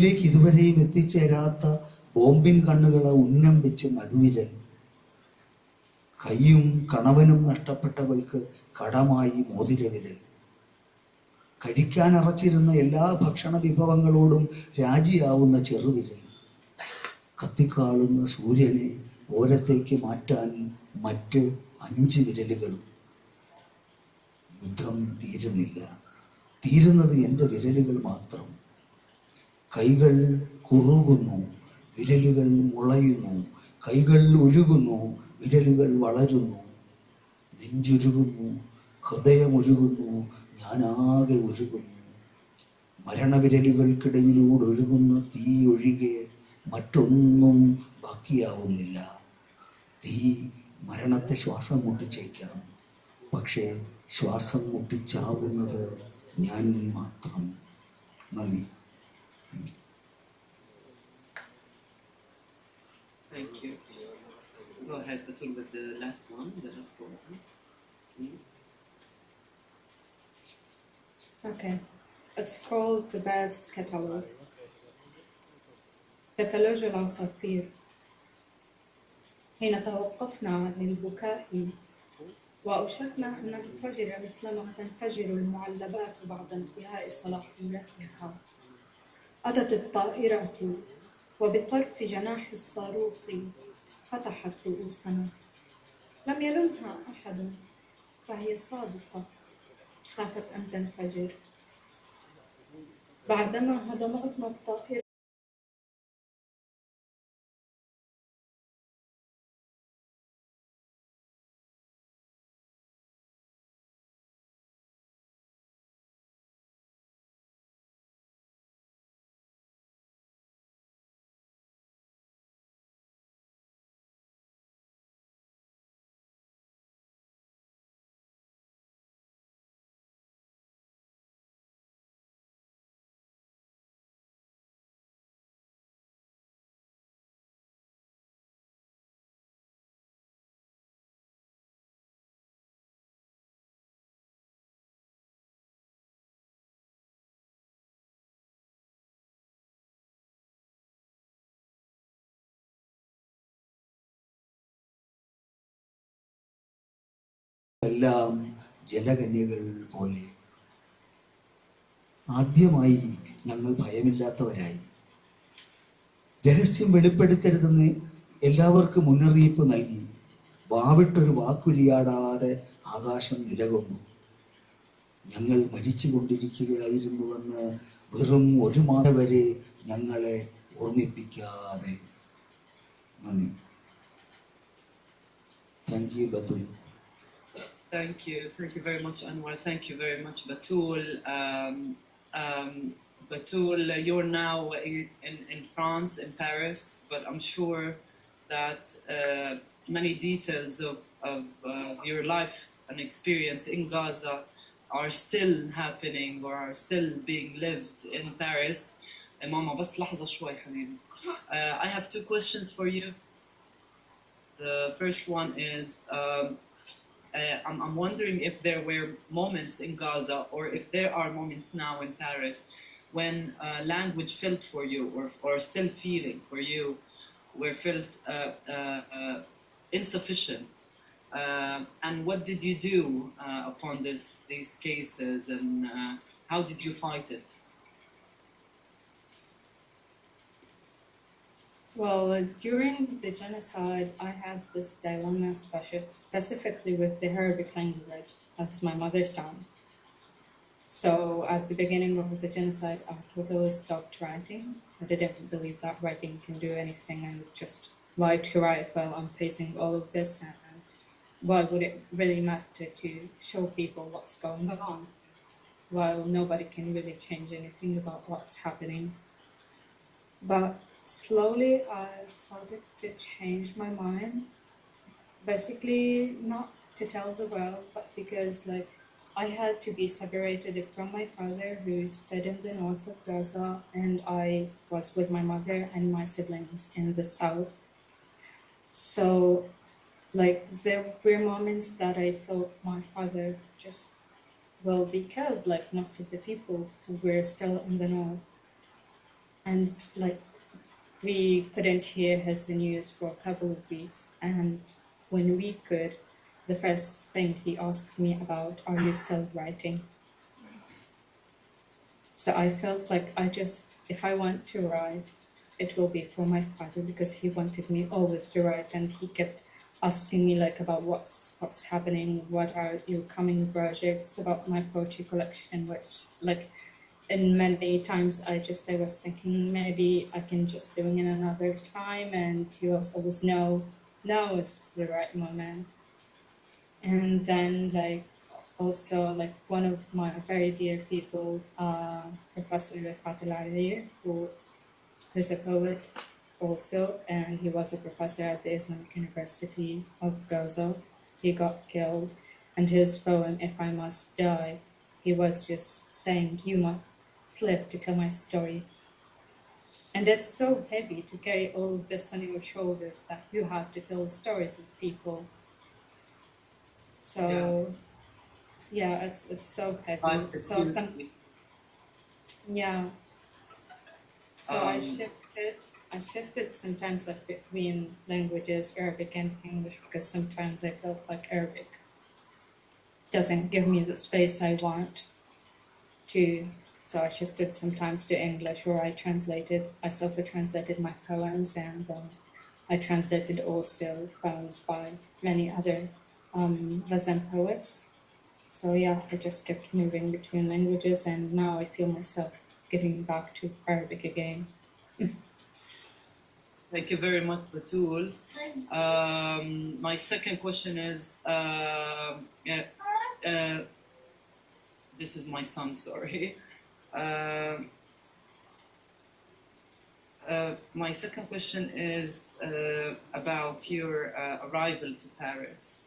ിലേക്ക് ഇതുവരെയും എത്തിച്ചേരാത്ത ബോംബിൻ കണ്ണുകളെ ഉന്നം വെച്ച് നടുവിരൽ. കൈയും കണവനും നഷ്ടപ്പെട്ടവൾക്ക് കടമായി മോതിരവിരൽ. കഴിക്കാൻ അറച്ചിരുന്ന എല്ലാ ഭക്ഷണ വിഭവങ്ങളോടും രാജിയാവുന്ന ചെറുവിരൽ. കത്തിക്കാളുന്ന സൂര്യനെ ഓരത്തേക്ക് മാറ്റാൻ മറ്റ് 5 വിരലുകളും. യുദ്ധം തീരുന്നില്ല, തീരുന്നത് എൻ്റെ വിരലുകൾ മാത്രം. കൈകൾ കുറുകുന്നു, വിരലുകൾ മുളയുന്നു. കൈകൾ ഉരുകുന്നു, വിരലുകൾ വളരുന്നു. നെഞ്ചുരുകുന്നു, ഹൃദയമൊരുകുന്നു, ഞാനാകെ ഉരുകുന്നു. മരണവിരലുകൾക്കിടയിലൂടെ ഒഴുകുന്ന തീ ഒഴികെ മറ്റൊന്നും ബാക്കിയാവുന്നില്ല. തീ മരണത്തെ ശ്വാസം മുട്ടിച്ചേക്കാം, പക്ഷേ ശ്വാസം മുട്ടിച്ചാവുന്നത് ഞാൻ മാത്രം. നന്ദി. Thank you. Go ahead, Batul, with the last one, the last one, please. Okay, it's called the Birds Catalog. كتالوج العصافير. حين توقفنا عن البكاء وأوشكنا أن ننفجر مثلما تنفجر المعلبات بعد انتهاء صلاحيتها، أتت الطائرة وبطرف جناح الصاروخ فتحت رؤوسنا. لم يلمها أحد، فهي صادقة، خافت أن تنفجر. بعدما هدمتنا الطائرة എല്ലാം ജലകന്യകൾ പോലെ. ആദ്യമായി ഞങ്ങൾ ഭയമില്ലാത്തവരായി. രഹസ്യം വെളിപ്പെടുത്തരുതെന്ന് എല്ലാവർക്കും മുന്നറിയിപ്പ് നൽകി. വാവിട്ടൊരു വാക്കുരിയാടാതെ ആകാശം നിലകൊണ്ടു. ഞങ്ങൾ മരിച്ചുകൊണ്ടിരിക്കുകയായിരുന്നുവെന്ന് വെറും 1 മാസം വരെ ഞങ്ങളെ ഓർമ്മിപ്പിക്കാതെ. നന്ദി. Thank you ബത്തുൽ. Thank you very much, Anwar. Thank you very much, Batul. Batul, you're now in France, in Paris, but I'm sure that many details of your life and experience in Gaza are still happening or are still being lived in Paris. Mama, بس لحظة شوي حبيبي. I have 2 questions for you. The first one is, I'm wondering if there were moments in Gaza, or if there are moments now in Paris, when language felt for you, or still feeling for you, were felt insufficient. And what did you do upon these cases, and how did you fight it? Well, during the genocide, I had this dilemma specifically with the Arabic language. That's my mother's tongue. So at the beginning of the genocide, I totally stopped writing. I didn't believe that writing can do anything, and just why to write while I'm facing all of this, and why would it really matter to show people what's going on, while nobody can really change anything about what's happening. But slowly I started to change my mind. Basically, not to tell the world, but because I had to be separated from my father, who stayed in the north of Gaza, and I was with my mother and my siblings in the south. So there were moments that I thought my father just will be killed, like most of the people who were still in the north. and like we couldn't hear his news for a couple of weeks, and when we could, the first thing he asked me about, are you still writing? So I felt like if I want to write, it will be for my father, because he wanted me always to write, and he kept asking me like about what's happening, what are your coming projects, about my poetry collection, which like, and many times I was thinking maybe I can just doing it another time, and he was always no, now is the right moment. And then like also like one of my very dear people, Professor Rifat El who is a poet also, and he was a professor at the Islamic University of Gaza. He got killed, and his poem, If I Must Die, he was just saying, you must live to tell my story. And it's so heavy to carry all of this on your shoulders, that you have to tell stories of people. So yeah, it's so heavy. So yeah. So I shifted sometimes like between languages, Arabic and English, because sometimes I felt like Arabic doesn't give me the space I want to. So I shifted sometimes to English, where I self-translated my poems, and I translated also poems by many other Ghazan poets. So yeah, I just kept moving between languages, and now I feel myself getting back to Arabic again. Thank you very much, Batul. My second question is, this is my son, sorry. My second question is about your arrival to Paris.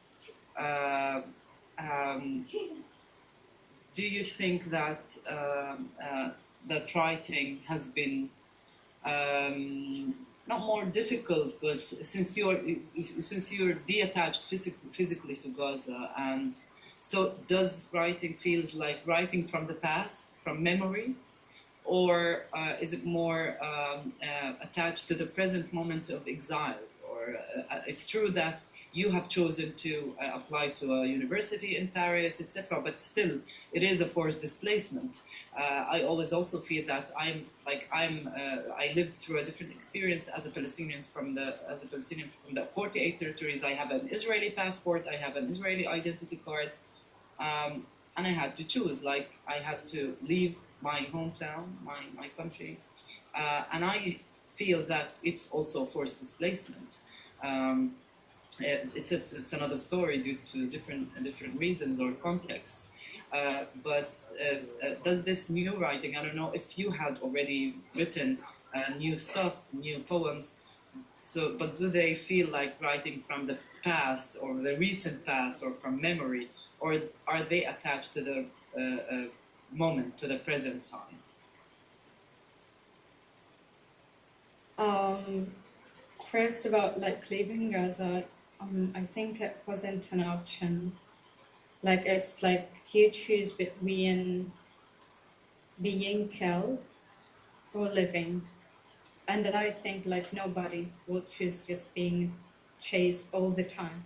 Do you think that that writing has been not more difficult, but since you're detached physically to Gaza, and so does writing feel like writing from the past, from memory, or is it more attached to the present moment of exile? Or it's true that you have chosen to apply to a university in Paris, etc., but still, it is a forced displacement. I always also feel that I lived through a different experience as a Palestinian from the 48 territories. I have an Israeli passport, I have an Israeli identity card. And I had to choose, like I had to leave my hometown, my country, and I feel that it's also forced displacement. It's another story due to different reasons or contexts. But does this new writing? I don't know if you had already written new stuff, new poems. So, but do they feel like writing from the past or the recent past or from memory, or are they attached to the moment, to the present time? First, about like leaving Gaza, I think it wasn't an option. Like it's like you choose between being killed or living, and that I think like nobody will choose just being chased all the time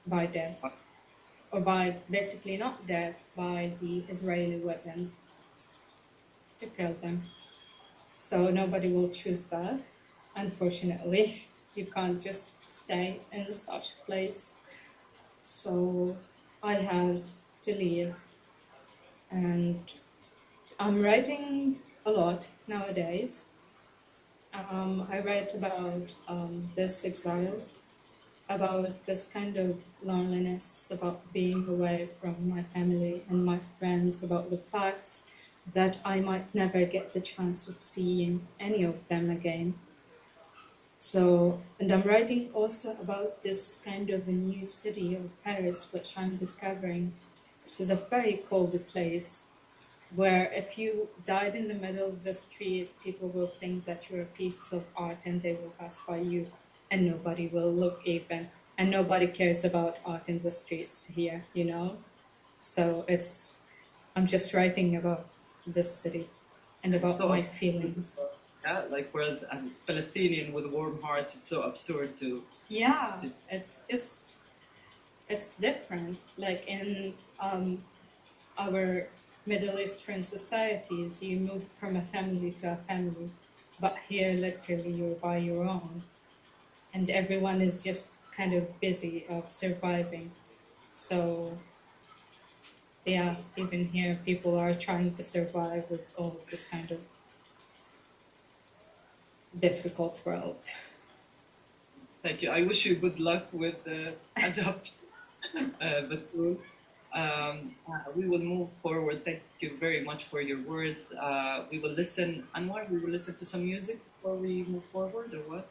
by death, or by basically not death, by the Israeli weapons to kill them. So nobody will choose that, unfortunately. You can't just stay in such a place. So I had to leave, and I'm writing a lot nowadays. I write about this exile, about this kind of loneliness, about being away from my family and my friends, about the facts that I might never get the chance of seeing any of them again. So, and I'm writing also about this kind of a new city of Paris, which I'm discovering, which is a very cold place, where if you died in the middle of the street, people will think that you're a piece of art, and they will pass by you, and nobody will look even, and nobody cares about art in the streets here, So I'm just writing about this city. and about So, my feelings. yeah, like whereas as a Palestinian with a warm heart, it's so absurd to. Yeah, it's different. Like in our Middle Eastern societies, you move from a family to a family, but here literally you're by your own, and everyone is just kind of busy of surviving. So yeah, even here people are trying to survive with all of this kind of difficult world. Thank you. I wish you good luck with adapting the tool. We will move forward. Thank you very much for your words. We will listen, Anwar, we will listen to some music before we move forward, or what?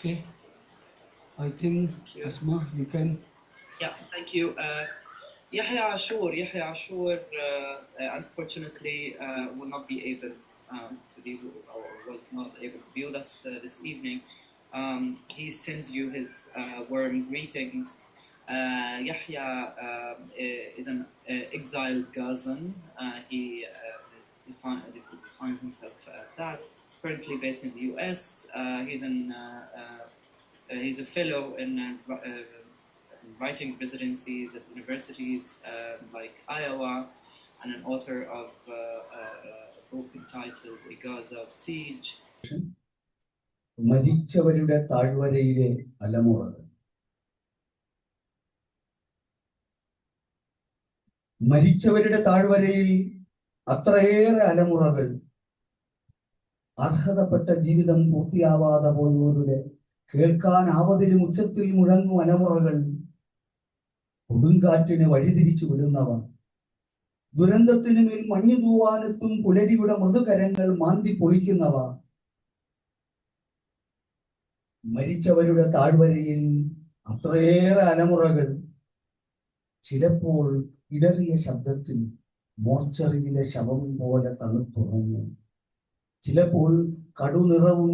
Okay, I think Thank you. Asma, you can. Yeah, thank you. Yahya Ashur, unfortunately, will not be able to be, or was not able to be with us this evening. He sends you his warm greetings. Yahya is an exiled Gazan. He defines himself as that. Currently based in the US. He's a fellow in writing residencies at universities like Iowa, and an author of a book entitled A Gaza of Siege. മരിച്ചവരുടെ താഴ്വരയിലെ അലമുറകൾ. മരിച്ചവരുടെ താഴ്വരയിൽ അത്രയേറെ അലമുറകൾ, അർഹതപ്പെട്ട ജീവിതം പൂർത്തിയാവാതെ പോയവരുടെ കേൾക്കാനാവതിലും ഉച്ചത്തിൽ മുഴങ്ങും അലമുറകൾ, കൊടുങ്കാറ്റിന് വഴിതിരിച്ചു വിടുന്നവ, ദുരന്തത്തിനു മേൽ മഞ്ഞു തൂവാനെത്തും പുലരിയുടെ മൃദുകരങ്ങൾ മാന്തി പൊളിക്കുന്നവ, മരിച്ചവരുടെ താഴ്വരയിൽ അത്രയേറെ അലമുറകൾ, ചിലപ്പോൾ ഇടറിയ ശബ്ദത്തിൽ മോർച്ചറിയിലെ ശവം പോലെ തണുത്തുറങ്ങും, ചിലപ്പോൾ കടുനിറവും